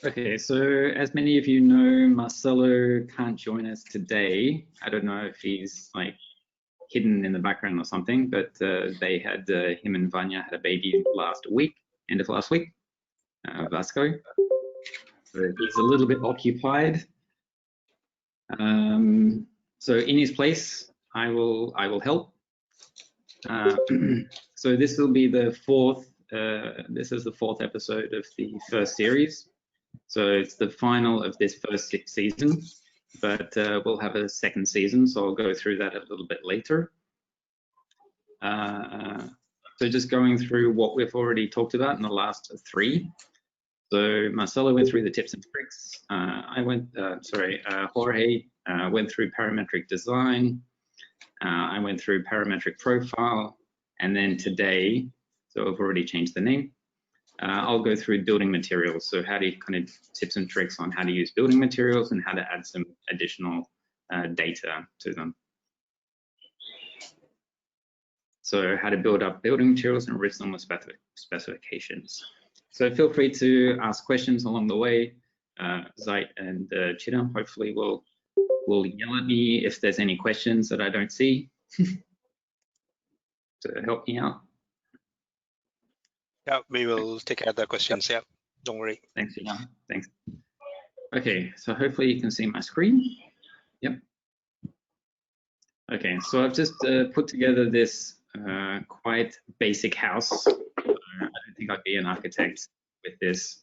Okay, so as many of you know, Marcelo can't join us today. I don't know if he's like hidden in the background or something, but they had him and Vanya had a baby last week, end of last week, Vasco. So he's a little bit occupied. So in his place, I will help. So this will be the fourth. This is the fourth episode of the first series. So it's the final of this first season, but we'll have a second season, so I'll go through that a little bit later. So just going through what we've already talked about in the last three. So Marcelo went through the tips and tricks. Jorge went through parametric design. I went through parametric profile, and then today, so I've already changed the name. I'll go through building materials. So how do you kind of tips and tricks on how to use building materials and how to add some additional data to them. So how to build up building materials and original specifications. So feel free to ask questions along the way. Zait and Chita hopefully will yell at me if there's any questions that I don't see to help me out. Yeah, we will take care of the questions. Yeah, don't worry. Thanks, Chita. Thanks. Okay, so hopefully you can see my screen. Yep. Okay, so I've just put together this quite basic house. I don't think I'd be an architect with this,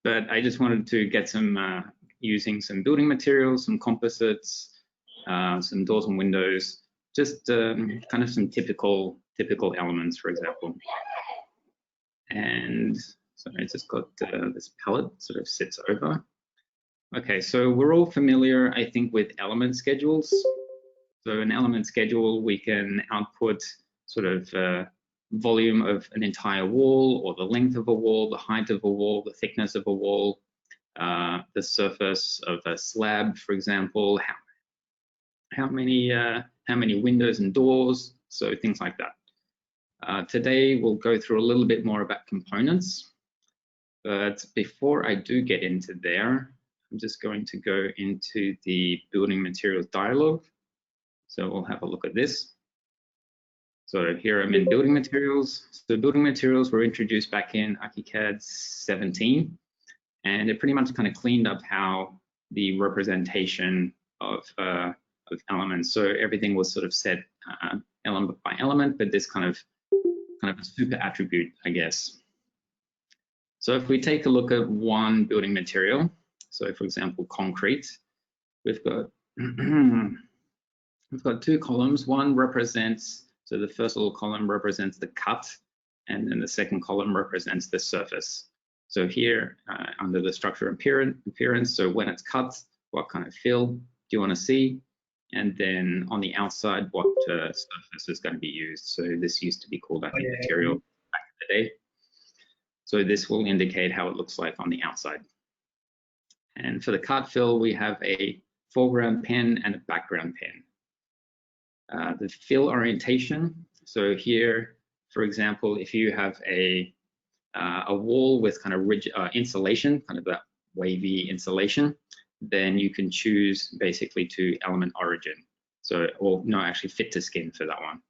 but I just wanted to get some using some building materials, some composites, some doors and windows, just kind of some typical elements, for example. And so I just got this palette sort of sits over. Okay, so we're all familiar, I think, with element schedules. So an element schedule, we can output sort of volume of an entire wall, or the length of a wall, the height of a wall, the thickness of a wall, the surface of a slab, for example, how many windows and doors, so things like that. Today we'll go through a little bit more about components, but before I do get into there, I'm just going to go into the building materials dialog. So we'll have a look at this. So here I'm in building materials. So building materials were introduced back in ARCHICAD 17, and it pretty much kind of cleaned up how the representation of elements. So everything was sort of set element by element, but this kind of a super attribute, I guess. So if we take a look at one building material, so for example, concrete, we've got we've got two columns. One represents, so the first little column represents the cut, and then the second column represents the surface. So here, under the structure appearance, so when it's cut, what kind of fill do you want to see? And then on the outside, what surface is going to be used. So this used to be called, I think, material back in the day. So this will indicate how it looks like on the outside. And for the cut fill, we have a foreground pen and a background pen. The fill orientation, so here, for example, if you have a wall with kind of rigid insulation, kind of that wavy insulation, then you can choose basically to element origin. So, or no, actually fit to skin for that one.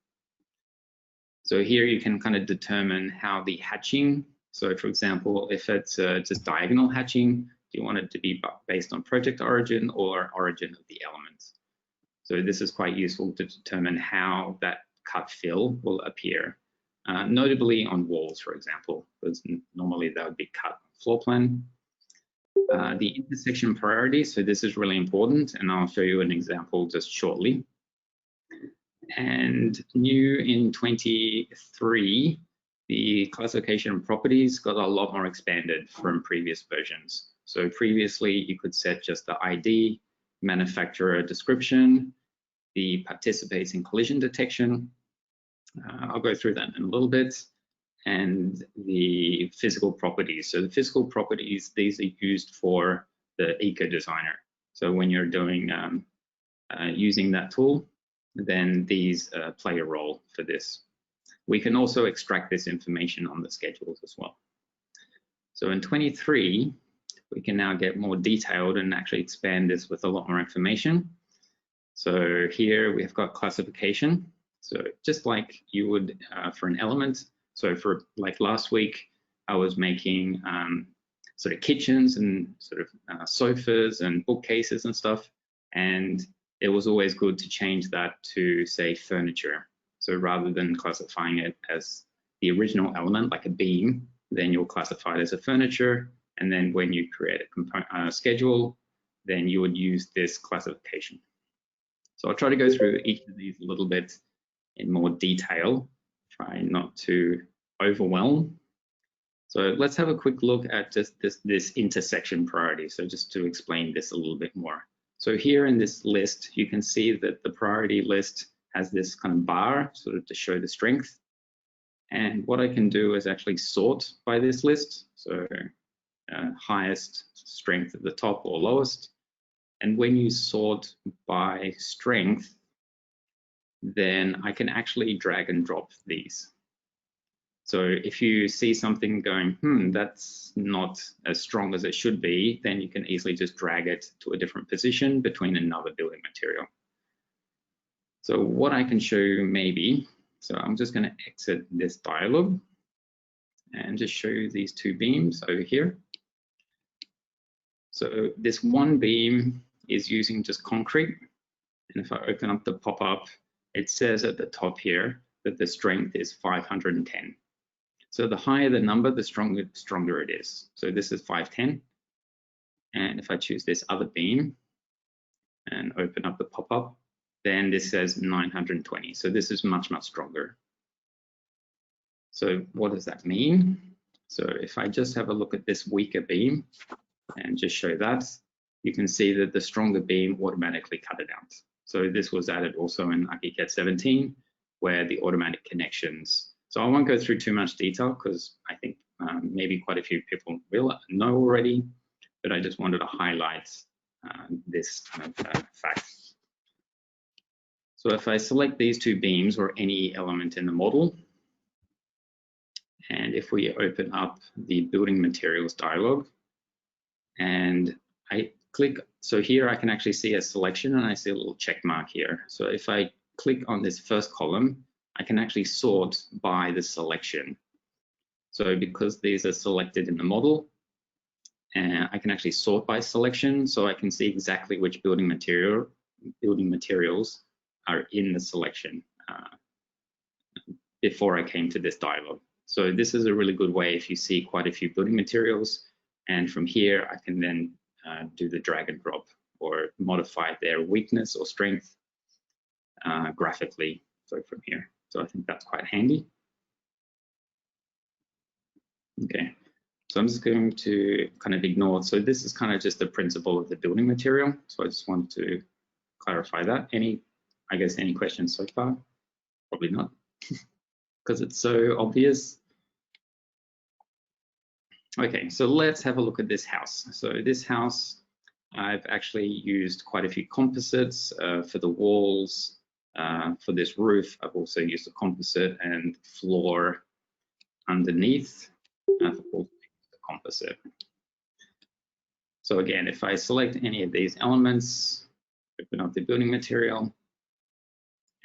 So here you can kind of determine how the hatching, so for example, if it's just diagonal hatching, do you want it to be based on project origin or origin of the elements? So this is quite useful to determine how that cut fill will appear, notably on walls, for example, because normally that would be cut on floor plan. The intersection priority, so this is really important, and I'll show you an example just shortly. And new in 23, the classification properties got a lot more expanded from previous versions. So previously you could set just the ID, manufacturer description, the participates in collision detection. I'll go through that in a little bit. And the physical properties. So the physical properties, these are used for the Eco Designer. So when you're doing using that tool, then these play a role for this. We can also extract this information on the schedules as well. So in 23, can now get more detailed and actually expand this with a lot more information. So here we've got classification. So just like you would for an element. So for like last week, I was making sort of kitchens and sort of sofas and bookcases and stuff. And it was always good to change that to, say, furniture. So rather than classifying it as the original element, like a beam, then you'll classify it as a furniture. And then when you create a component schedule, then you would use this classification. So I'll try to go through each of these a little bit in more detail, try not to overwhelm. So let's have a quick look at just this intersection priority. So just to explain this a little bit more. So here in this list, you can see that the priority list has this kind of bar sort of to show the strength. And what I can do is actually sort by this list. So highest strength at the top or lowest. And when you sort by strength, then I can actually drag and drop these. So if you see something going, that's not as strong as it should be, then you can easily just drag it to a different position between another building material. So what I can show you maybe, so I'm just going to exit this dialog and just show you these two beams over here. So this one beam is using just concrete. And if I open up the pop-up, it says at the top here that the strength is 510. So the higher the number, the stronger it is. So this is 510. And if I choose this other beam and open up the pop-up, then this says 920. So this is much, much stronger. So what does that mean? So if I just have a look at this weaker beam and just show that, you can see that the stronger beam automatically cut it out. So this was added also in ARCHICAD 17, where the automatic connections. So I won't go through too much detail because I think maybe quite a few people will know already, but I just wanted to highlight this kind of fact. So if I select these two beams or any element in the model, and if we open up the building materials dialog, and I click, so here I can actually see a selection and I see a little check mark here. So if I click on this first column, I can actually sort by the selection. So because these are selected in the model, and I can actually sort by selection, so I can see exactly which building materials are in the selection before I came to this dialog. So this is a really good way if you see quite a few building materials, and from here I can then do the drag and drop or modify their weakness or strength graphically. So from here, so I think that's quite handy. Okay, so I'm just going to kind of ignore. So this is kind of just the principle of the building material. So I just want to clarify that. I guess any questions so far? Probably not, because it's so obvious. Okay, so let's have a look at this house. So this house, I've actually used quite a few composites for the walls. For this roof, I've also used a composite, and floor underneath, I've also used a composite. So again, if I select any of these elements, open up the building material,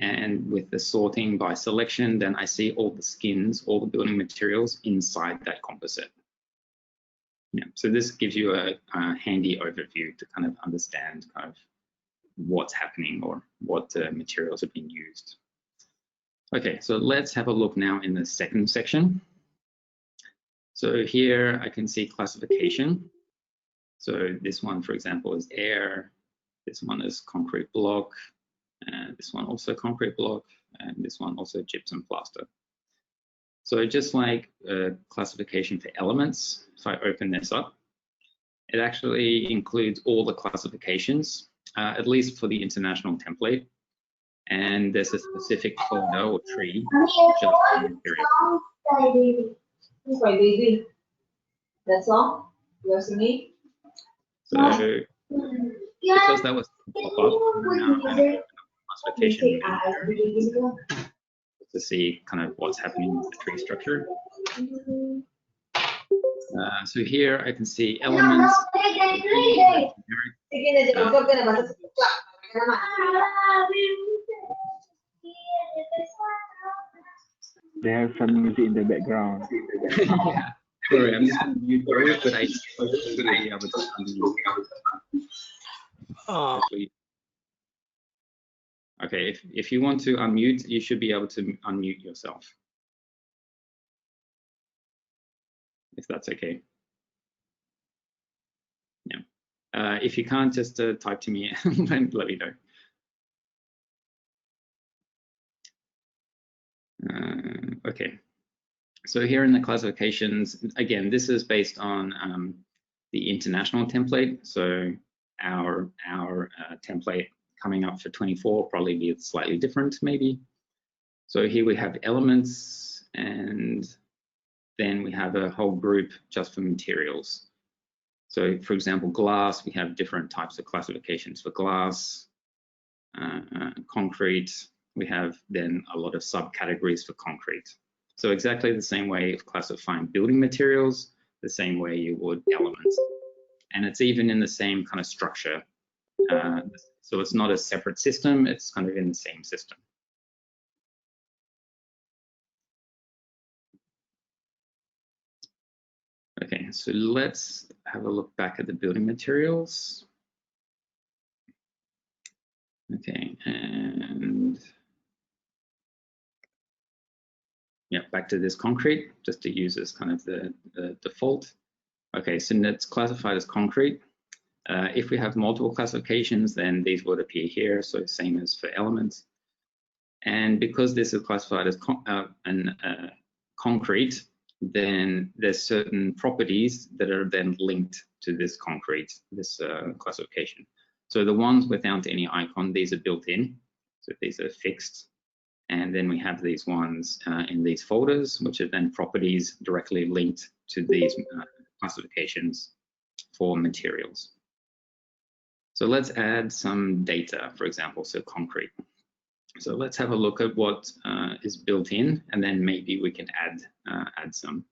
and with the sorting by selection, then I see all the skins, all the building materials inside that composite. Yeah, so this gives you a handy overview to kind of understand kind of what's happening or what materials are being used. Okay, so let's have a look now in the second section. So here I can see classification. So this one, for example, is air. This one is concrete block. And this one also concrete block. And this one also gypsum plaster. So just like classification for elements, if I open this up, it actually includes all the classifications, at least for the international template. And there's a specific folder or tree just for material. That's all? Yes, me? So because that was pop-up, now I'm going to open up classification to see kind of what's happening with the tree structure. So here I can see elements. They have some music in the background. Yeah. Sorry, I'm just going to mute those, but I hope you'll be able to unmute. Okay, if you want to unmute, you should be able to unmute yourself, if that's okay. Yeah. If you can't, just type to me and let me know. Okay. So here in the classifications, again, this is based on the international template. So our template coming up for 24 will probably be slightly different, maybe. So here we have elements, and then we have a whole group just for materials. So for example, glass, we have different types of classifications for glass. Concrete, we have then a lot of subcategories for concrete. So exactly the same way of classifying building materials, the same way you would elements. And it's even in the same kind of structure. So it's not a separate system, it's kind of in the same system. Okay, so let's have a look back at the building materials. Okay, and yeah, back to this concrete, just to use as kind of the default. Okay, so it's classified as concrete. If we have multiple classifications, then these would appear here, so same as for elements. And because this is classified as concrete, then there's certain properties that are then linked to this concrete, this classification. So the ones without any icon, these are built in, so these are fixed. And then we have these ones in these folders, which are then properties directly linked to these classifications for materials. So let's add some data, for example, so concrete. So let's have a look at what is built in, and then maybe we can add some.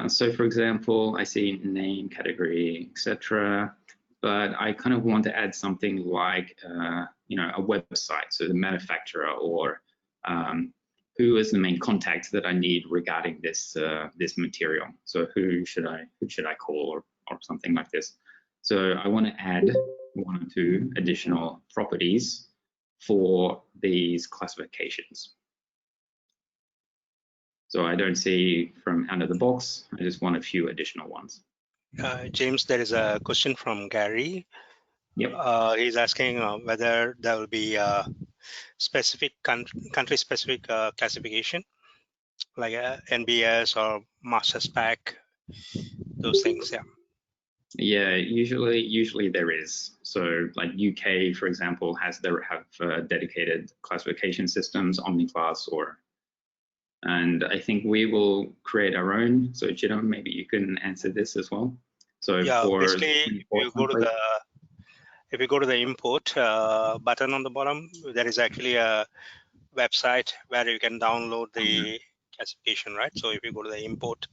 So for example, I see name, category, etc. But I kind of want to add something like, you know, a website, so the manufacturer, or who is the main contact that I need regarding this this material. So who should I call, or something like this. So I want to add 1 or 2 additional properties for these classifications. So I don't see from out of the box, I just want a few additional ones. James, there is a question from Gary. Yep. He's asking whether there will be a specific country-specific classification, like NBS or master spec, those things. Yeah. Yeah, usually there is. So like UK, for example, have dedicated classification systems, OmniClass, and I think we will create our own. So Jidam, maybe you can answer this as well. So yeah, for basically, if you go to the import button on the bottom, there is actually a website where you can download the classification, right? So if you go to the import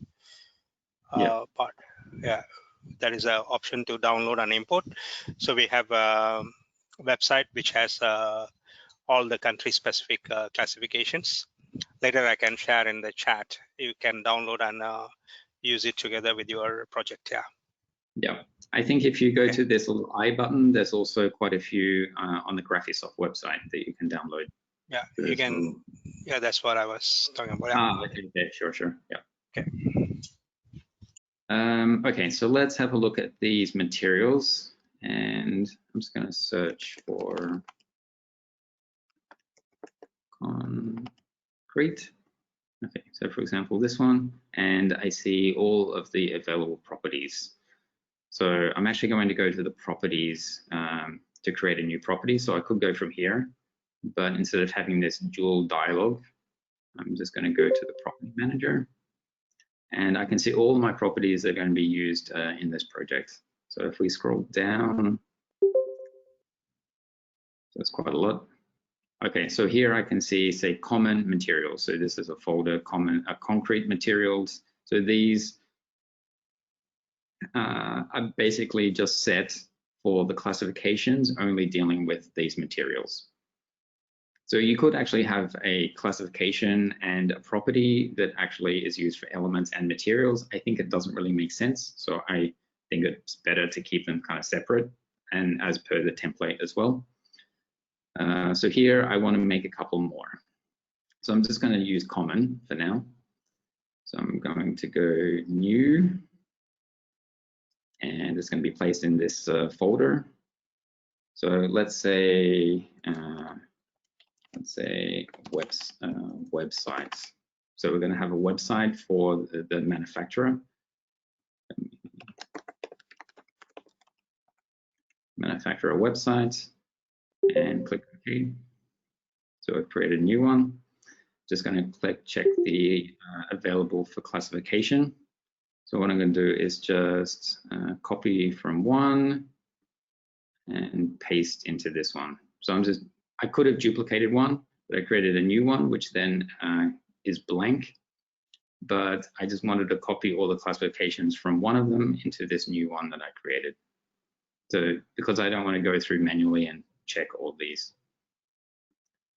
part, yeah, that is an option to download and import. So we have a website which has all the country-specific classifications. Later, I can share in the chat. You can download and use it together with your project. Yeah. Yeah, I think if you go to this little I button, there's also quite a few on the Graphisoft website that you can download. Yeah, you can. Yeah, that's what I was talking about. Yeah. Okay, sure. Yeah. Okay. Okay, so let's have a look at these materials, and I'm just going to search for concrete. Okay, so for example, this one, and I see all of the available properties. So I'm actually going to go to the properties to create a new property. So I could go from here, but instead of having this dual dialog, I'm just going to go to the property manager, and I can see all of my properties that are going to be used in this project. So if we scroll down, that's quite a lot. Okay, so here I can see, say, common materials. So this is a folder, concrete materials. So these are basically just set for the classifications only dealing with these materials. So you could actually have a classification and a property that actually is used for elements and materials. I think it doesn't really make sense. So I think it's better to keep them kind of separate and as per the template as well. So here I want to make a couple more. So I'm just going to use common for now. So I'm going to go new, and it's going to be placed in this folder. So let's say websites. So we're going to have a website for the manufacturer. Manufacturer website, and click OK. So I've created a new one. Just going to click check the available for classification. So what I'm going to do is just copy from one and paste into this one. So I could have duplicated one, but I created a new one, which then is blank. But I just wanted to copy all the classifications from one of them into this new one that I created. So because I don't want to go through manually and check all these.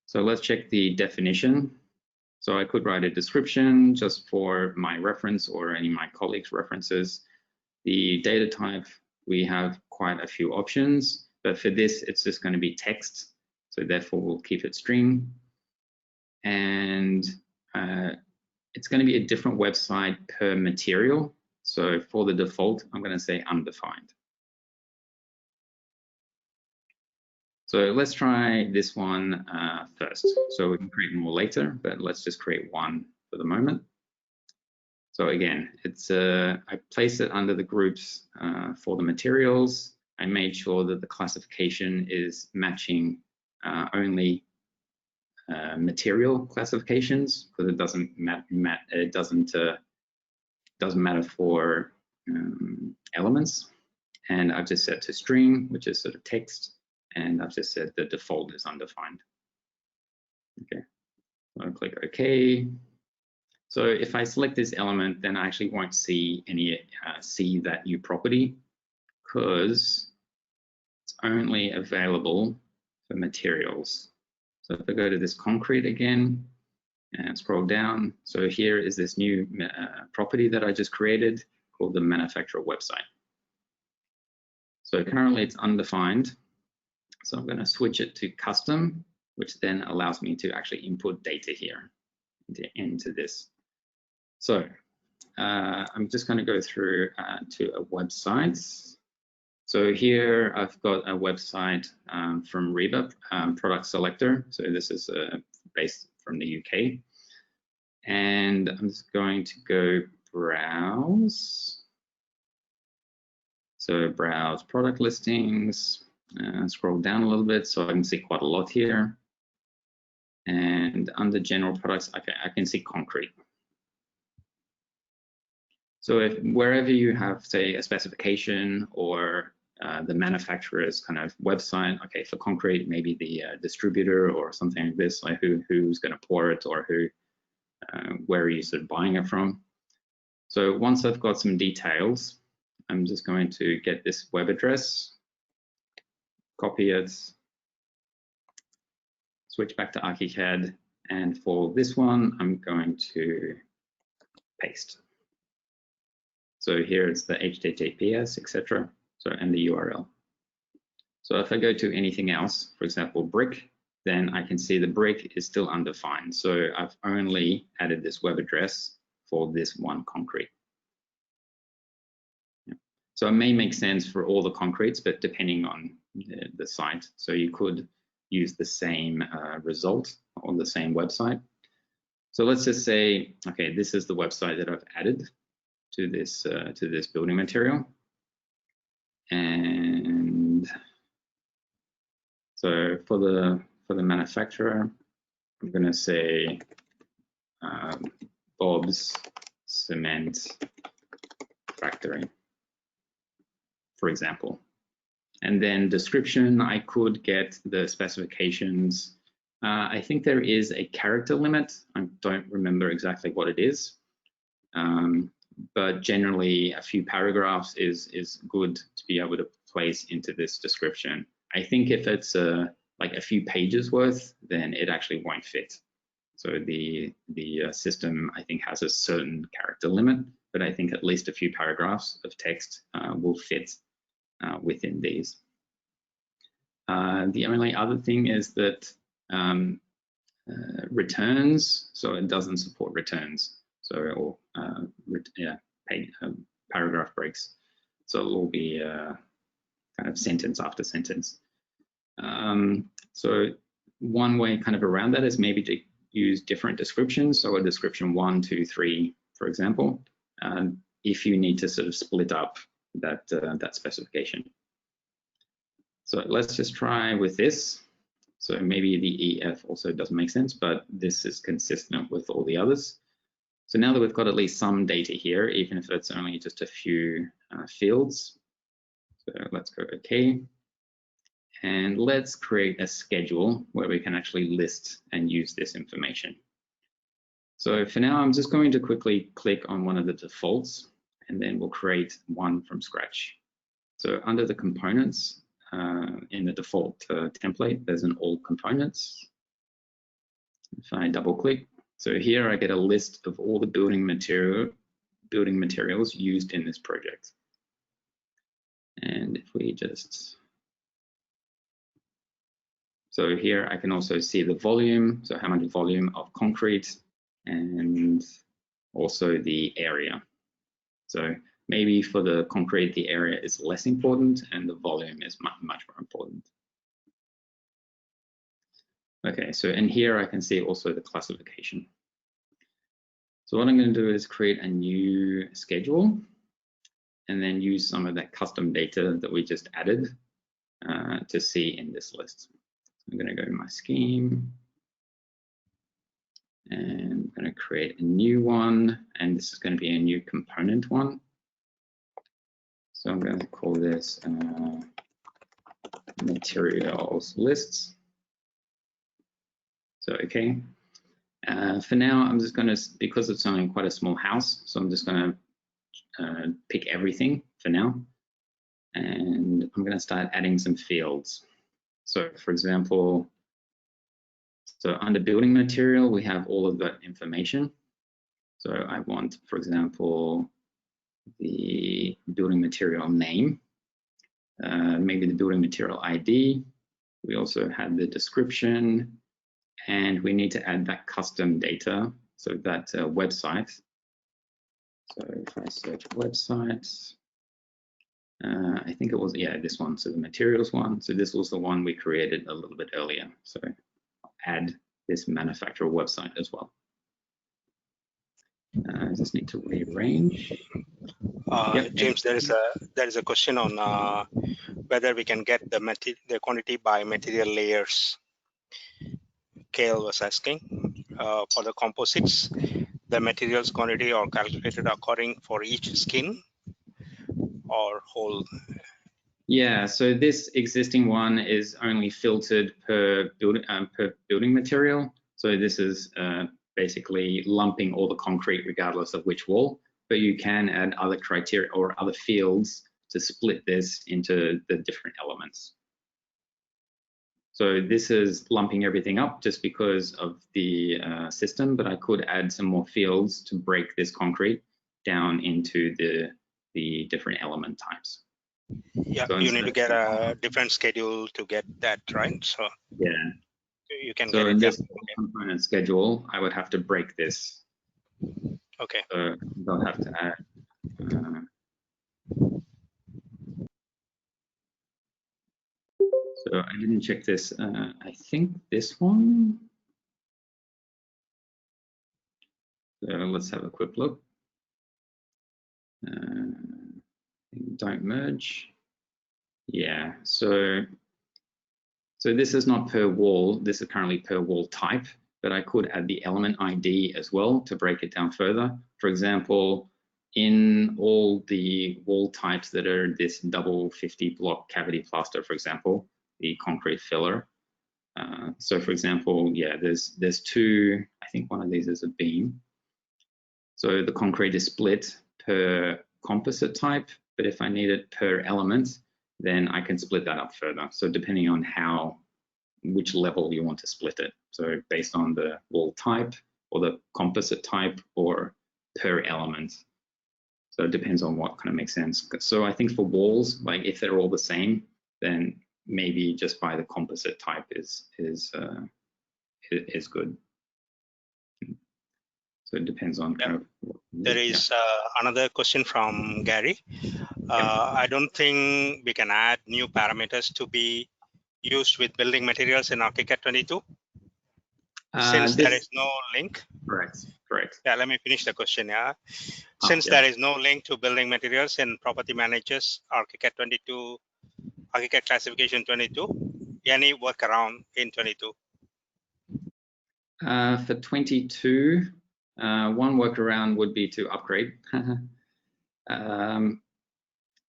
So let's check the definition. So I could write a description just for my reference or any of my colleagues' references. The data type, we have quite a few options, but for this, it's just going to be text. So therefore, we'll keep it string. And it's going to be a different website per material. So for the default, I'm going to say undefined. So let's try this one first. So we can create more later, but let's just create one for the moment. So again, it's I placed it under the groups for the materials. I made sure that the classification is matching only material classifications, because it doesn't matter for elements. And I've just set to string, which is sort of text. And I've just said the default is undefined. Okay, so I'll click OK. So if I select this element, then I actually won't see that new property, because it's only available for materials. So if I go to this concrete again and scroll down, so here is this new property that I just created called the manufacturer website. So currently it's undefined. So I'm going to switch it to custom, which then allows me to actually input data here into this. So I'm just going to go through to a website. So here I've got a website from Reba, product selector. So this is based from the UK. And I'm just going to go browse. So browse product listings. Scroll down a little bit so I can see quite a lot here. And under general products, I can see concrete. So if wherever you have, say, a specification or the manufacturer's kind of website, okay, for concrete, maybe the distributor or something like this, like who's going to pour it, or where are you sort of buying it from. So once I've got some details, I'm just going to get this web address, copy it, switch back to ARCHICAD, and for this one, I'm going to paste. So here it's the HTTPS, etc. So and the URL. So if I go to anything else, for example, brick, then I can see the brick is still undefined. So I've only added this web address for this one concrete. Yeah. So it may make sense for all the concretes, but depending on the site. So you could use the same result on the same website. So let's just say, okay, this is the website that I've added to this building material. And so for the manufacturer, I'm going to say Bob's Cement Factory, for example. And then description, I could get the specifications I think there is a character limit. I don't remember exactly what it is, but generally a few paragraphs is good to be able to place into this description. I think if it's like a few pages worth, then it actually won't fit. So the system, I think, has a certain character limit, but I think at least a few paragraphs of text will fit within these. The only other thing is that returns, so it doesn't support returns, so or paragraph breaks, so it will be kind of sentence after sentence. So one way kind of around that is maybe to use different descriptions, so a description 1, 2, 3, for example, if you need to sort of split up that that specification. So let's just try with this. So maybe the EF also doesn't make sense, but this is consistent with all the others. So now that we've got at least some data here, even if it's only just a few fields, so let's go OK. And let's create a schedule where we can actually list and use this information. So for now, I'm just going to quickly click on one of the defaults, and then we'll create one from scratch. So under the components, in the default template, there's an all components. If I double click, so here I get a list of all the building materials used in this project. And if we just, so here I can also see the volume, so how much volume of concrete, and also the area. So maybe for the concrete, the area is less important and the volume is much more important. Okay, so in here I can see also the classification. So what I'm going to do is create a new schedule and then use some of that custom data that we just added to see in this list. I'm going to go to my scheme and I'm going to create a new one, and this is going to be a new component one. So I'm going to call this materials lists. So, okay. For now, I'm just going to, because it's only quite a small house, so I'm just going to pick everything for now. And I'm going to start adding some fields. So for example, so under building material, we have all of that information. So I want, for example, the building material name, maybe the building material ID. We also have the description, and we need to add that custom data, so that website. So if I search websites, I think it was, yeah, this one, so the materials one. So this was the one we created a little bit earlier. So I'll add this manufacturer website as well. I just need to rearrange. Yep. James, there is a question on whether we can get the quantity by material layers. Kale was asking for the composites, the materials quantity are calculated according for each skin or whole. Yeah, so this existing one is only filtered per building material. So this is basically lumping all the concrete regardless of which wall, but you can add other criteria or other fields to split this into the different elements. So this is lumping everything up just because of the system, but I could add some more fields to break this concrete down into the different element types. Yeah, so you need to get a different schedule to get that, right? So yeah, you can so get in it. this component schedule, I would have to break this. Okay. So they'll have to add. So I didn't check this. I think this one. So let's have a quick look. Don't merge. Yeah, so this is not per wall. This is currently per wall type, but I could add the element ID as well to break it down further. For example, in all the wall types that are this double 50 block cavity plaster, for example, the concrete filler, So for example, yeah, there's two, I think one of these is a beam. So the concrete is split per composite type, but if I need it per element, then I can split that up further. So depending on which level you want to split it. So based on the wall type or the composite type or per element. So it depends on what kind of makes sense. So I think for walls, like if they're all the same, then maybe just by the composite type is good. So it depends on kind of. There is another question from Gary. I don't think we can add new parameters to be used with building materials in ARCHICAD 22 since there is no link. Correct. Yeah, let me finish the question. Yeah, since there is no link to building materials in Property Managers ARCHICAD 22, ARCHICAD Classification 22, any workaround in 22? For 22, one workaround would be to upgrade.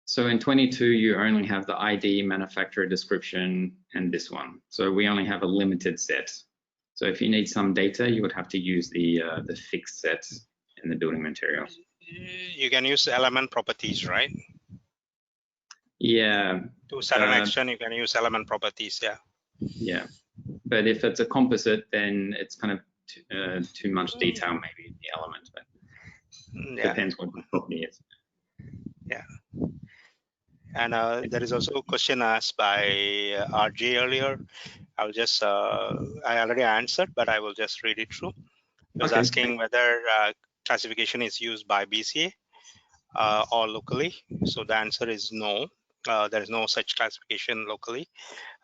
So in 22, you only have the ID, manufacturer description, and this one. So we only have a limited set. So if you need some data, you would have to use the fixed set in the building material. You can use element properties, right? Yeah. To a certain extent, you can use element properties, yeah. Yeah, but if it's a composite, then it's kind of too much detail maybe in the element, but depends what the property is. Yeah. And there is also a question asked by RJ earlier. I'll just, I already answered, but I will just read it through. He was asking whether classification is used by BCA or locally. So the answer is no. There is no such classification locally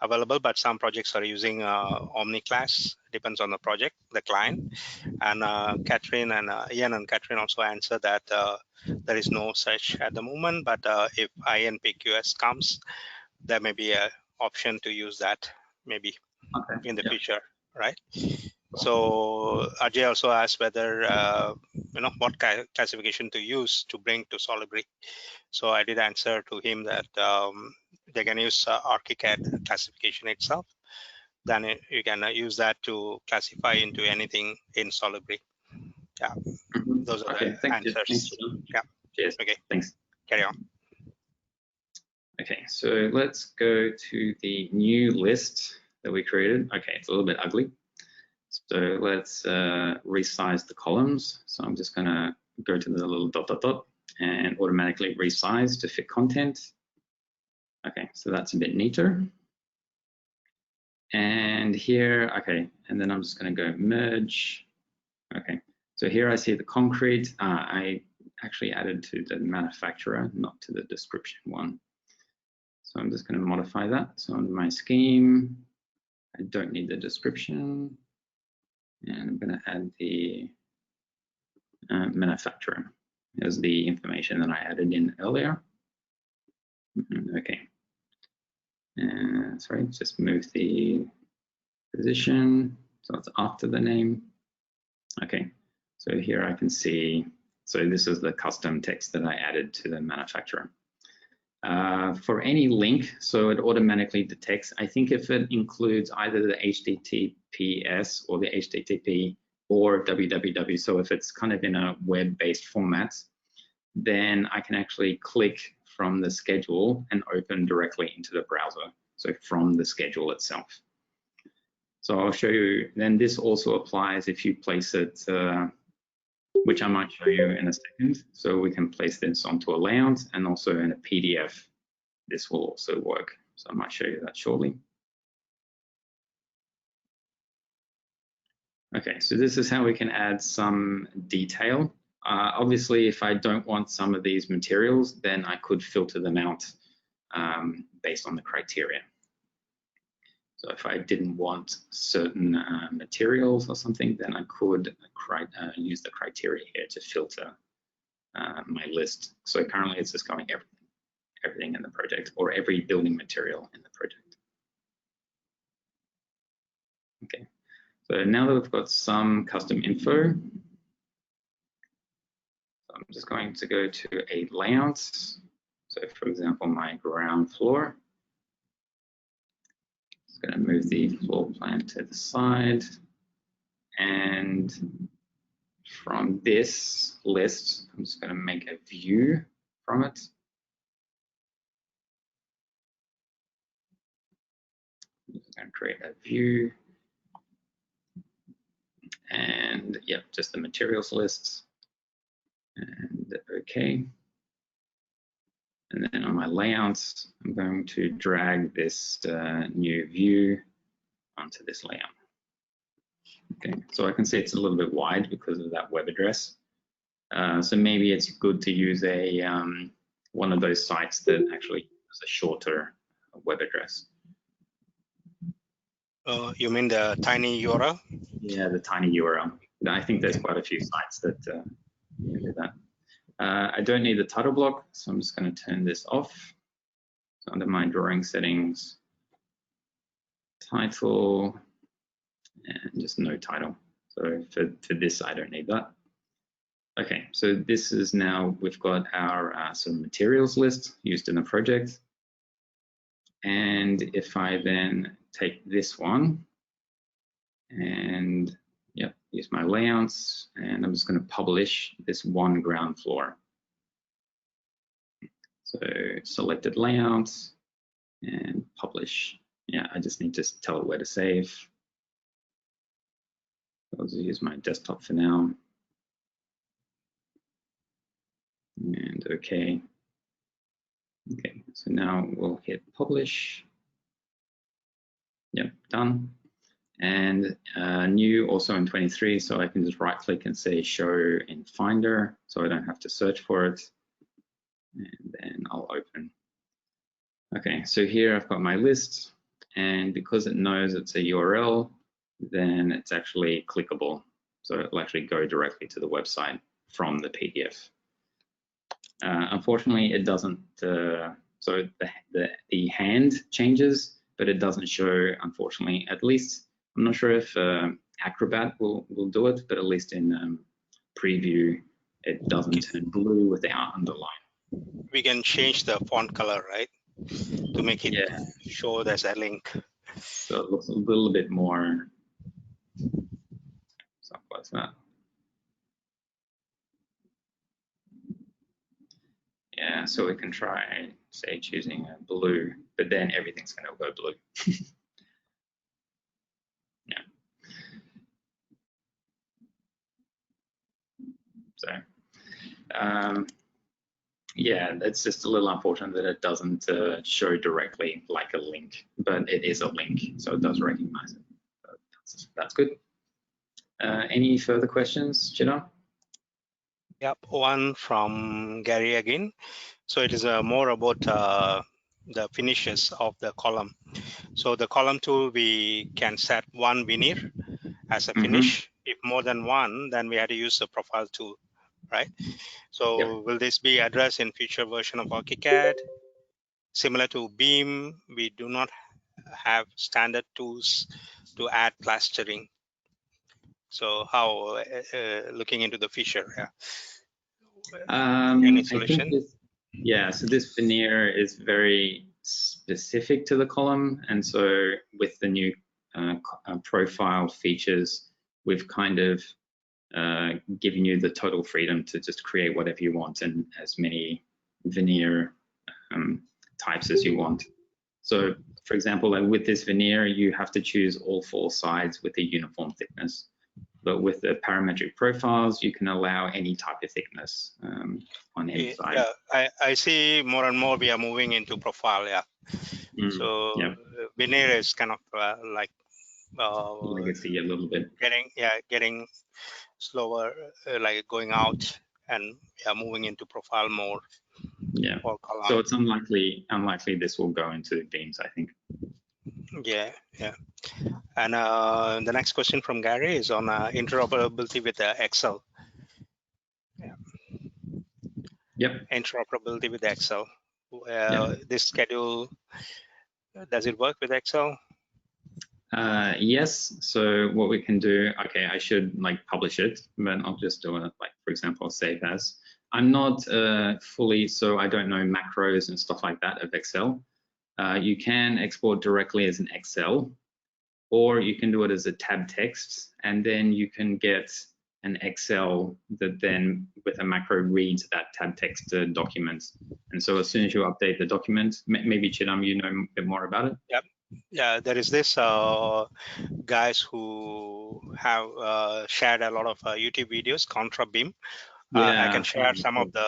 available, but some projects are using OmniClass. Depends on the project, the client. And Catherine and Ian and Catherine also answered that there is no such at the moment, but if INPQS comes, there may be an option to use that maybe in the future, right? So Ajay also asked whether what classification to use to bring to Solibri. So I did answer to him that they can use ARCHICAD classification itself. Then you can use that to classify into anything in Solibri. Yeah, those are the answers. Yeah. Cheers. Okay. Thanks. Carry on. Okay, so let's go to the new list that we created. Okay, it's a little bit ugly. So let's resize the columns. So I'm just gonna go to the little dot and automatically resize to fit content. Okay, so that's a bit neater. And here, okay, and then I'm just gonna go merge. Okay, so here I see the concrete. I actually added to the manufacturer, not to the description one. So I'm just gonna modify that. So under my scheme, I don't need the description. And I'm gonna add the manufacturer as the information that I added in earlier. Okay. Sorry, just move the position. So it's after the name. Okay. So here I can see, so this is the custom text that I added to the manufacturer. For any link, so it automatically detects, I think if it includes either the HTTPS or the HTTP or www, so if it's kind of in a web-based format, then I can actually click from the schedule and open directly into the browser, so from the schedule itself. So I'll show you, then this also applies if you place it, which I might show you in a second. So we can place this onto a layout and also in a PDF. This will also work. So I might show you that shortly. Okay, so this is how we can add some detail. Obviously, if I don't want some of these materials, then I could filter them out based on the criteria. So if I didn't want certain materials or something, then I could use the criteria here to filter my list. So currently it's just going everything in the project or every building material in the project. Okay, so now that we've got some custom info, I'm just going to go to a layout. So for example, my ground floor. Just going to move the floor plan to the side, and from this list, I'm just going to make a view from it. I'm just going to create a view, and yep, just the materials list, and okay. And then on my layouts, I'm going to drag this new view onto this layout. Okay, so I can see it's a little bit wide because of that web address. So maybe it's good to use a one of those sites that actually has a shorter web address. You mean the tiny URL? Yeah, the tiny URL. I think there's quite a few sites that can do that. I don't need the title block, so I'm just going to turn this off. So under my drawing settings, title, and just no title. So for this, I don't need that. Okay, so this is now, we've got our sort of materials list used in the project. And if I then take this one and yep, use my layouts, and I'm just going to publish this one ground floor. So selected layouts and publish. Yeah, I just need to tell it where to save. I'll just use my desktop for now. And okay. Okay, so now we'll hit publish. Yep, done. And new also in 23, so I can just right click and say show in Finder, so I don't have to search for it. And then I'll open. Okay, so here I've got my list, and because it knows it's a URL, then it's actually clickable. So it'll actually go directly to the website from the PDF. Unfortunately, it doesn't, so the hand changes, but it doesn't show, unfortunately, at least, I'm not sure if Acrobat will do it, but at least in preview, it doesn't turn blue without underline. We can change the font color, right? To make it show there's a link. So it looks a little bit more, something like that. Yeah, so we can try, say, choosing a blue, but then everything's going to go blue. Yeah. So, yeah, it's just a little unfortunate that it doesn't show directly like a link, but it is a link, so it does recognize it. So that's good. Any further questions, Chida? Yep, one from Gary again. So it is more about the finishes of the column. So the column tool, we can set one veneer as a finish. If more than one, then we had to use the profile tool, right? So will this be addressed in future version of ARCHICAD? Similar to Beam, we do not have standard tools to add plastering. So how looking into the future? Any solution? I think so this veneer is very specific to the column, and so with the new profile features, we've kind of given you the total freedom to just create whatever you want and as many veneer types as you want. So, for example, like with this veneer, you have to choose all 4 sides with a uniform thickness. But with the parametric profiles, you can allow any type of thickness on any side. Yeah, I see more and more we are moving into profile. Yeah. So veneer is kind of like legacy a little bit. Getting slower, like going out and moving into profile more. Yeah. So it's unlikely this will go into beams, I think. Yeah. And the next question from Gary is on interoperability with Excel. Interoperability with Excel. This schedule, does it work with Excel? Yes. So what we can do, okay, I should like publish it, but I'll just do it like, for example, save as. I'm not fully, so I don't know macros and stuff like that of Excel. you can export directly as an Excel, or you can do it as a tab text, and then you can get an Excel that then with a macro reads that tab text document. And so as soon as you update the document, maybe Chidam, you know a bit more about it? Yep. Yeah, there is this guys who have shared a lot of YouTube videos, Contra Beam. I can share some of the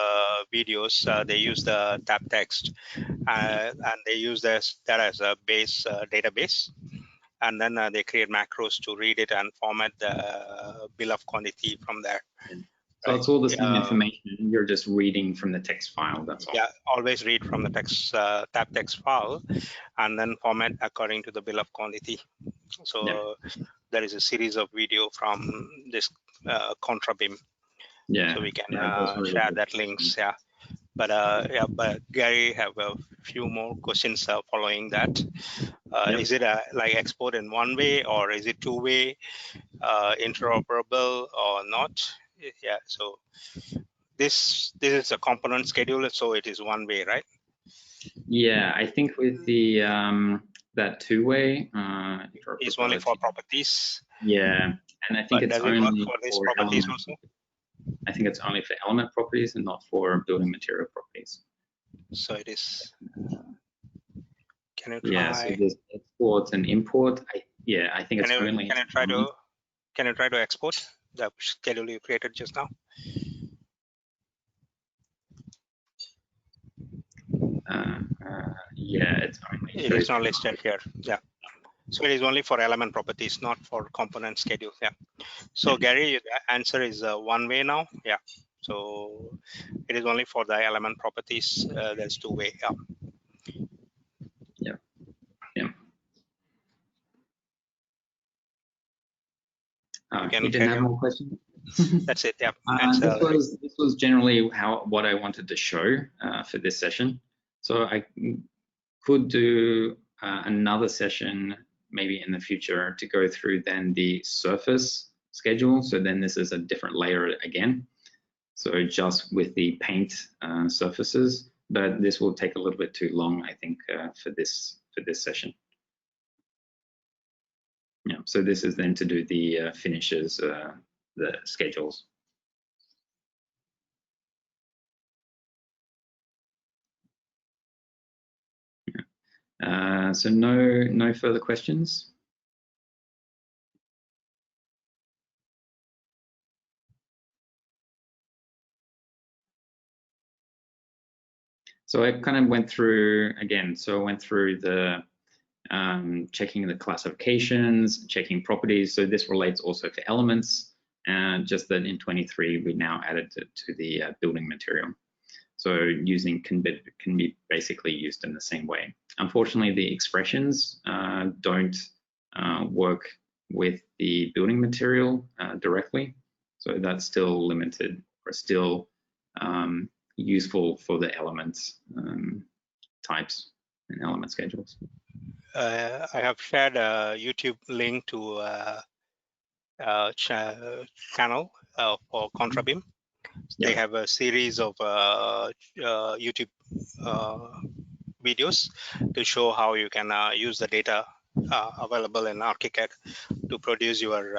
videos. They use the tab text and they use that as a base database. And then they create macros to read it and format the bill of quantity from there. So it's all the same information. You're just reading from the text file. That's all. Yeah, always read from the text tab text file, and then format according to the bill of quantity. So there is a series of video from this Contra Beam. Yeah. So we can really share good. that links. Yeah. But Gary have a few more questions following that. Is it like export in one way, or is it two-way, interoperable or not? Yeah. So this is a component scheduler, so it is one way, right? Yeah, I think with the that two-way it's only for properties. Yeah, and I think but it's does it only work for these for properties element. also? I think it's only for element properties and not for building material properties. So it is. Can you try? Yeah, so this export and import. I think it's only. Can you try to export the schedule you created just now? Yeah, it's only. It is not listed here. Yeah. So it is only for element properties, not for component schedule. Yeah. So Gary, the answer is one way now. Yeah. So it is only for the element properties. There's two way. Yeah. You didn't have more questions? That's it. Yeah. This was generally what I wanted to show for this session. So I could do another session maybe in the future to go through then the surface schedule. So then this is a different layer again. So just with the paint surfaces, but this will take a little bit too long, I think, for this session. Yeah. So this is then to do the finishes, the schedules. So no further questions. So I kind of went through again. So I went through the checking the classifications, checking properties. So this relates also to elements, just that in 23 we now added it to the building material. So using can be basically used in the same way. Unfortunately, the expressions don't work with the building material directly. So that's still limited or still useful for the elements types and element schedules. I have shared a YouTube link to channel for Contra Beam. They have a series of YouTube videos to show how you can use the data available in ARCHICAD to produce your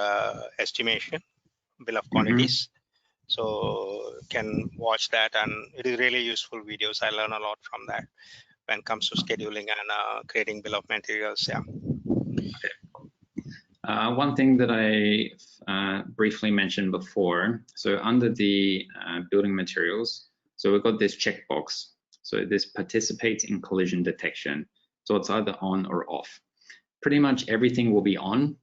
estimation bill of quantities. So can watch that, and it is really useful videos. I learn a lot from that when it comes to scheduling and creating bill of materials. Yeah. Okay. One thing that I briefly mentioned before, so under the building materials, so we've got this checkbox. So this participates in collision detection. So it's either on or off. Pretty much everything will be on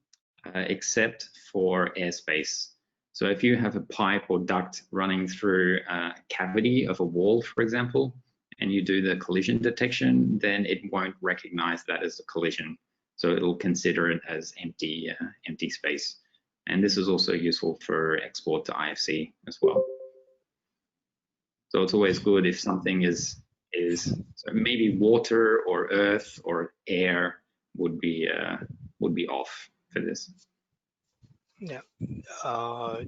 except for airspace. So if you have a pipe or duct running through a cavity of a wall, for example, and you do the collision detection, then it won't recognize that as a collision. So it'll consider it as empty space. And this is also useful for export to IFC as well. So it's always good if something is so maybe water or earth or air would be off for this. Yeah.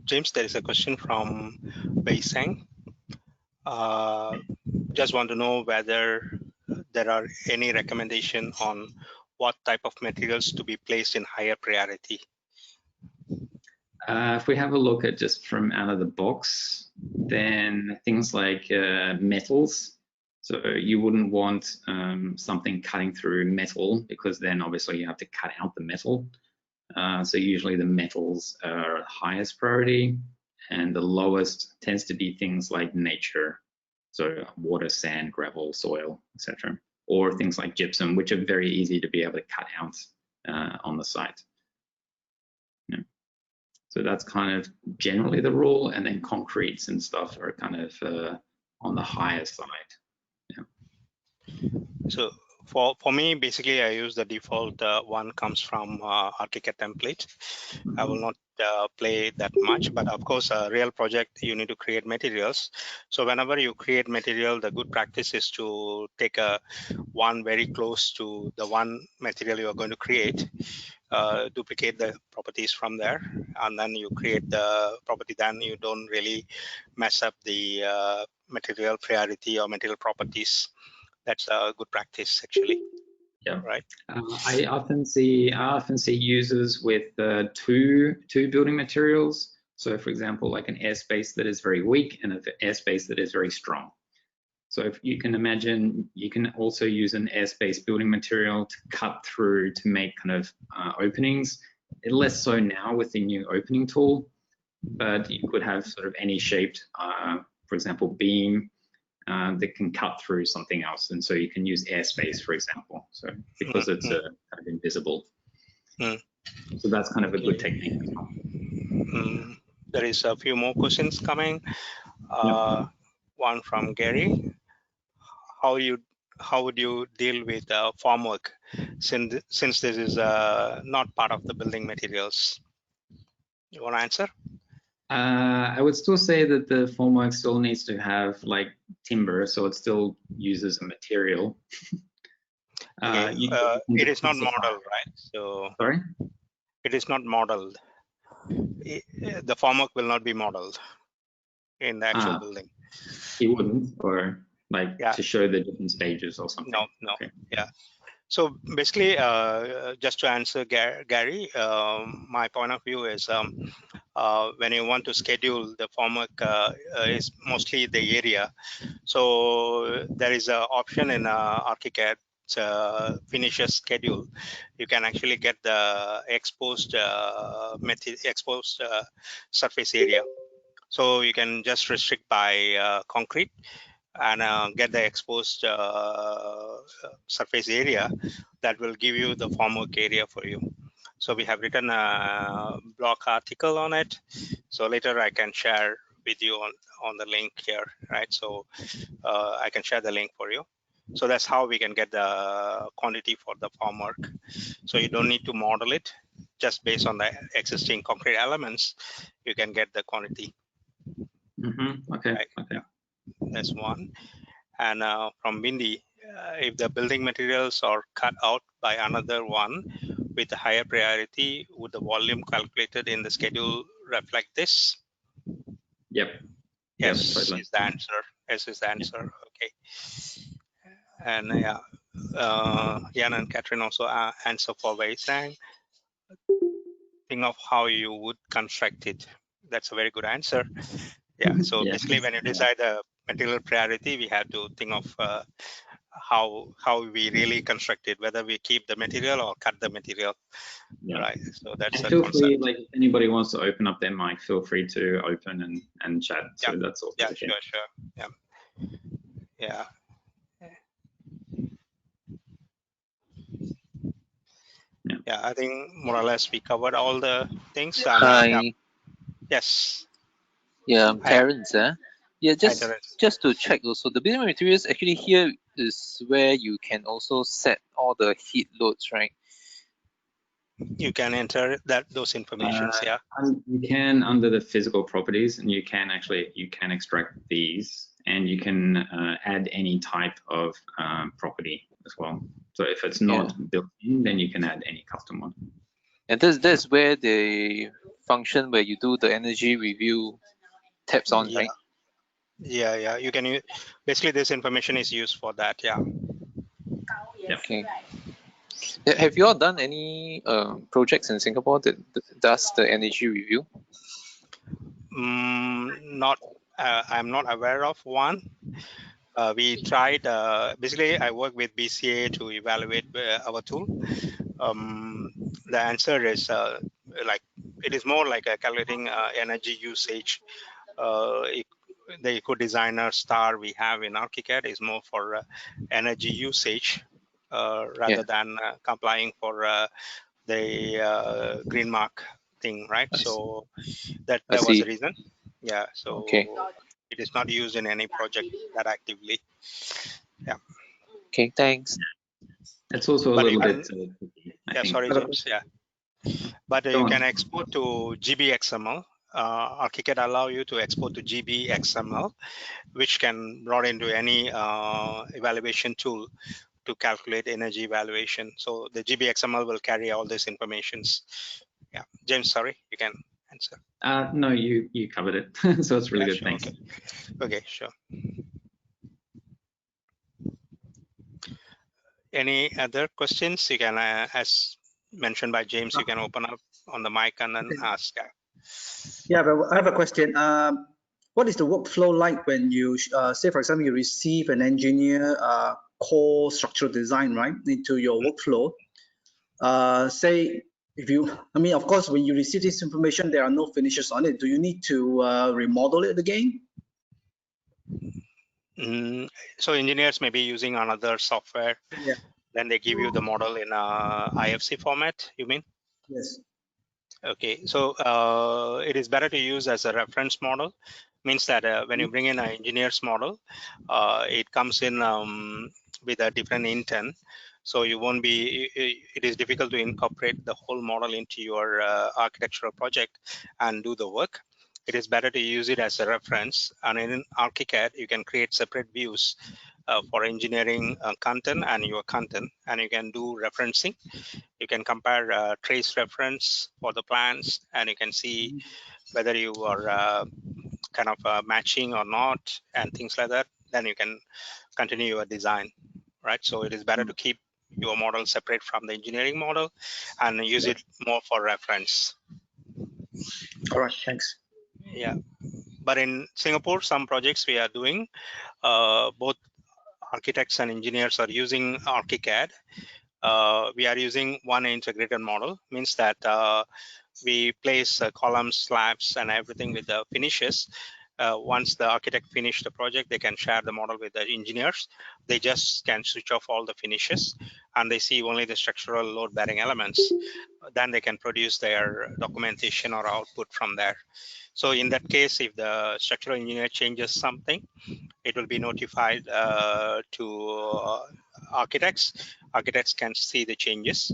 James, there is a question from Wei Sang. Just want to know whether there are any recommendation on what type of materials to be placed in higher priority? If we have a look at just from out of the box, then things like metals. So you wouldn't want something cutting through metal, because then obviously you have to cut out the metal. So usually the metals are highest priority, and the lowest tends to be things like nature. So water, sand, gravel, soil, etc. Or things like gypsum, which are very easy to be able to cut out on the site. Yeah. So that's kind of generally the rule, and then concretes and stuff are kind of on the higher side. Yeah. So for me, basically, I use the default one comes from ARCHICAD template. I will not play that much, but of course, a real project, you need to create materials. So whenever you create material, the good practice is to take one very close to the one material you are going to create, duplicate the properties from there, and then you create the property. Then you don't really mess up the material priority or material properties. That's a good practice, actually. Yeah. Right. I often see users with two building materials. So, for example, like an airspace that is very weak and an airspace that is very strong. So, if you can imagine, you can also use an airspace building material to cut through to make kind of openings. Less so now with the new opening tool, but you could have sort of any shaped, for example, beam. That can cut through something else, and so you can use airspace, for example. So because it's kind of invisible, so that's kind of a good technique as well. There is a few more questions coming. One from Gary. How would you deal with formwork since this is not part of the building materials? You want to answer? I would still say that the formwork still needs to have like timber, so it still uses a material. Okay. It is not modeled, right? So sorry, it is not modeled. The formwork will not be modeled in the actual building. It wouldn't, or like to show the different stages or something. No. Okay. Yeah. So basically, just to answer Gary, my point of view is when you want to schedule the formwork is mostly the area. So there is an option in ARCHICAD finishes schedule. You can actually get the exposed surface area. So you can just restrict by concrete and get the exposed surface area that will give you the formwork area for you. So we have written a blog article on it. So later I can share with you on the link here, right? So I can share the link for you. So that's how we can get the quantity for the formwork. So you don't need to model it. Just based on the existing concrete elements, you can get the quantity. Okay. Right? Okay. That's one. And from Bindi, if the building materials are cut out by another one with a higher priority, would the volume calculated in the schedule reflect this? Yep. Yes, totally. is the answer. Yes, is the answer. Yep. Okay. And Jan and Catherine also answer for Wei Sang. Think of how you would construct it. That's a very good answer. Yeah. So basically, when you decide the material priority, we have to think of how we really construct it, whether we keep the material or cut the material. Right. So that's and feel free, like if anybody wants to open up their mic, feel free to open and chat. So that's all. Yeah, sure. Yeah. Yeah, I think more or less we covered all the things. Hi. Yes. Yeah, I'm Terence. Yeah, just to check also, the building materials actually here is where you can also set all the heat loads, right? You can enter those informations, yeah. You can under the physical properties, and you can extract these, and you can add any type of property as well. So if it's not built in, then you can add any custom one. And that's where the function where you do the energy review taps on, right? Yeah. You can use, basically this information is used for that, yeah. Yep. Okay. Have you all done any projects in Singapore that does the energy review? Not, I'm not aware of one. We tried, basically I work with BCA to evaluate our tool. The answer is like, it is more like calculating energy usage. The eco designer star we have in ARCHICAD is more for energy usage rather than complying for the green mark thing, right? So that was the reason. Yeah, so it is not used in any project that actively. Yeah. Okay, thanks. It's also a But little bit. Yeah, sorry, James. Yeah. But you can export to GBXML. ARCHICAD allow you to export to GBXML, which can brought into any evaluation tool to calculate energy evaluation. So the GBXML will carry all these informations. Yeah, James, sorry, you can answer. No, you covered it. So it's really good. Sure, Thanks. Okay, sure. Any other questions? You can, as mentioned by James, you can open up on the mic and then ask. Yeah, but I have a question. What is the workflow like when you say, for example, you receive an engineer core structural design, right, into your workflow? Say, if you, I mean, of course, when you receive this information, there are no finishes on it. Do you need to remodel it again? So engineers may be using another software. Yeah. Then they give you the model in IFC format, you mean? Yes. Okay, so it is better to use as a reference model. Means that when you bring in an engineer's model, it comes in with a different intent. So you won't be, it is difficult to incorporate the whole model into your architectural project and do the work. It is better to use it as a reference. And in ARCHICAD, you can create separate views for engineering content and your content, and you can do referencing. You can compare trace reference for the plans, and you can see whether you are kind of matching or not, and things like that. Then you can continue your design, right? So it is better to keep your model separate from the engineering model and use it more for reference. All right, thanks. Yeah, but in Singapore, some projects we are doing, both architects and engineers are using ARCHICAD. We are using one integrated model, means that we place columns, slabs, and everything with the finishes. Once the architect finish the project, they can share the model with the engineers. They just can switch off all the finishes and they see only the structural load-bearing elements. Then they can produce their documentation or output from there. So in that case, if the structural engineer changes something, it will be notified to architects. Architects can see the changes,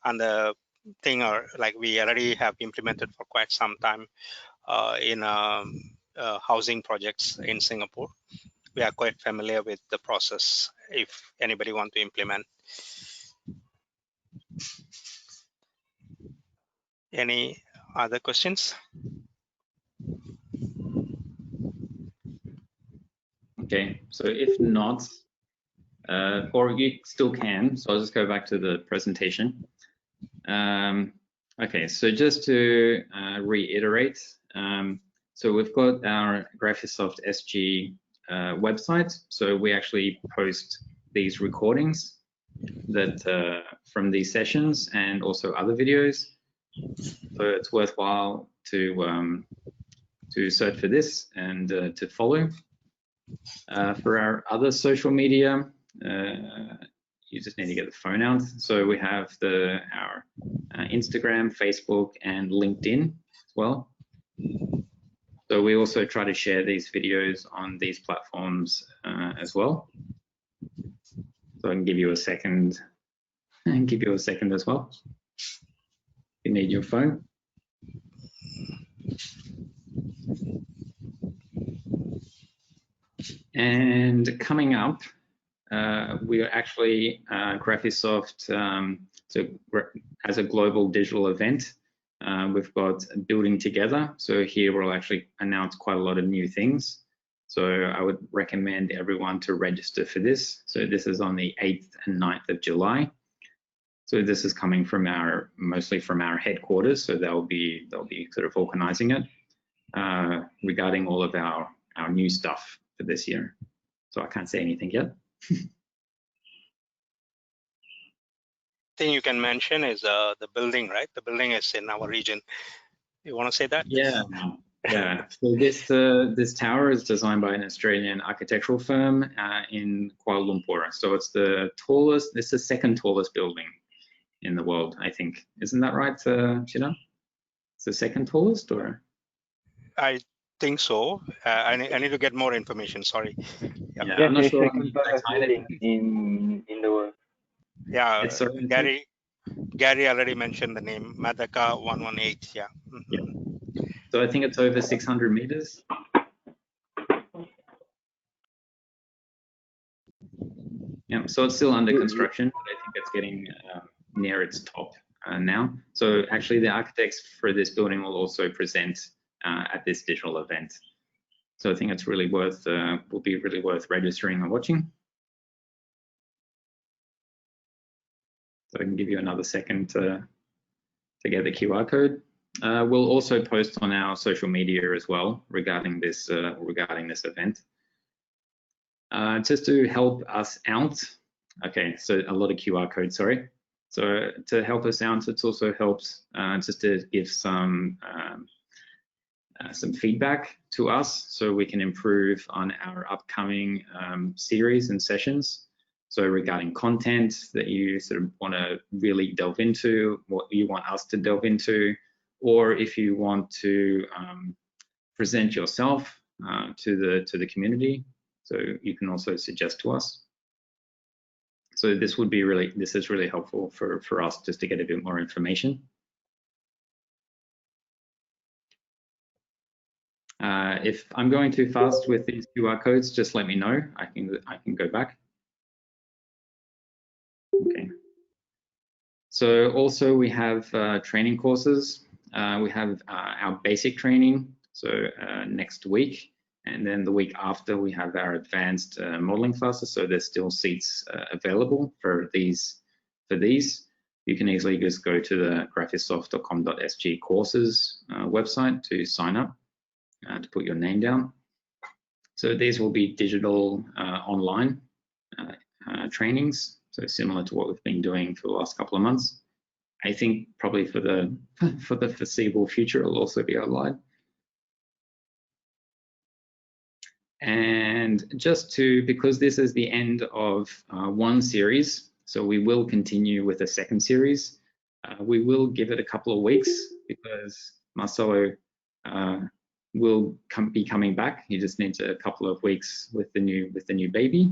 and the thing are like we already have implemented for quite some time in housing projects in Singapore. We are quite familiar with the process if anybody want to implement. Any other questions? Okay, so if not, or you still can, so I'll just go back to the presentation. Okay, so just to reiterate, so we've got our GRAPHISOFT SG website. So we actually post these recordings that from these sessions and also other videos. So it's worthwhile to search for this and to follow. For our other social media, you just need to get the phone out. So we have our Instagram, Facebook, and LinkedIn as well. So we also try to share these videos on these platforms as well. So I can give you a second and give you a second as well. You need your phone. And coming up, we are actually GRAPHISOFT, so as a global digital event, we've got Building Together. So here we'll actually announce quite a lot of new things. So I would recommend everyone to register for this. So this is on the 8th and 9th of July. So this is coming from mostly from our headquarters. So they'll be sort of organizing it regarding all of our new stuff for this year. So I can't say anything yet. Thing you can mention is the building, right? The building is in our region. You want to say that? Yeah, yeah. So this tower is designed by an Australian architectural firm in Kuala Lumpur. So it's the tallest. It's the second tallest building in the world, I think. Isn't that right, Chidam? It's the second tallest, or? I think so. I need to get more information. Sorry. Yeah, Yes, I'm not the sure. second tallest building in the world. Yeah, It's Gary already mentioned the name Madaka 118. Yeah. Yeah. So I think it's over 600 meters. Yeah, so it's still under construction, but I think it's getting near its top now. So actually the architects for this building will also present at this digital event. So I think it's really worth, will be really worth registering and watching. So I can give you another second to get the QR code. We'll also post on our social media as well regarding this event. Just to help us out, okay, so a lot of QR codes, sorry. So to help us out, it also helps just to give some feedback to us so we can improve on our upcoming series and sessions. So regarding content that you sort of want to really delve into, what you want us to delve into, or if you want to present yourself to the community, so you can also suggest to us. So this is really helpful for us just to get a bit more information. If I'm going too fast with these QR codes, just let me know. I can go back. Okay. So also we have training courses. We have our basic training, so next week, and then the week after we have our advanced modeling classes. So there's still seats available for these. You can easily just go to the graphisoft.com.sg courses website to sign up, to put your name down. So these will be digital online trainings, so similar to what we've been doing for the last couple of months. I think probably for the foreseeable future, it'll also be online. And because this is the end of one series, so we will continue with a second series. We will give it a couple of weeks because Marcelo will be coming back. He just needs a couple of weeks with the new baby.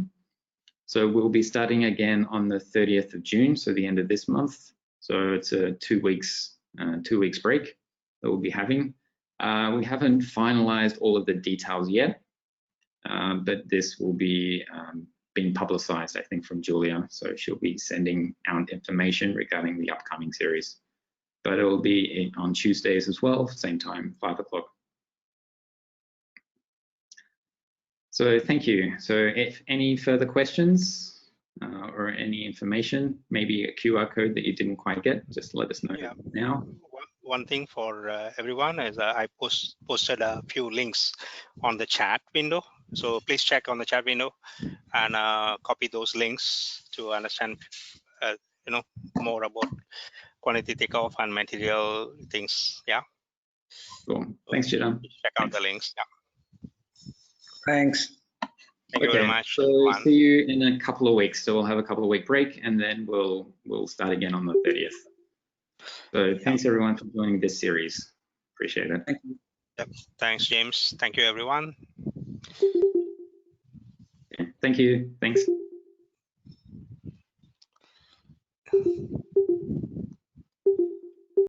So we'll be starting again on the 30th of June, so the end of this month. So it's a 2 weeks break that we'll be having. We haven't finalized all of the details yet, but this will be being publicized, I think, from Julia. So she'll be sending out information regarding the upcoming series. But it will be on Tuesdays as well, same time, 5 o'clock. So thank you. So if any further questions or any information, maybe a QR code that you didn't quite get, just let us know now. One thing for everyone is I posted a few links on the chat window. So please check on the chat window and copy those links to understand, more about quantity takeoff and material things. Yeah. Cool. Thanks, Chidam. Check out the links. Yeah. Thanks. Thank you very much. So see you in a couple of weeks. So we'll have a couple of week break and then we'll start again on the 30th. So thanks everyone for joining this series. Appreciate it. Thank you. Yep. Thanks, James. Thank you, everyone. Okay. Thank you. Thanks.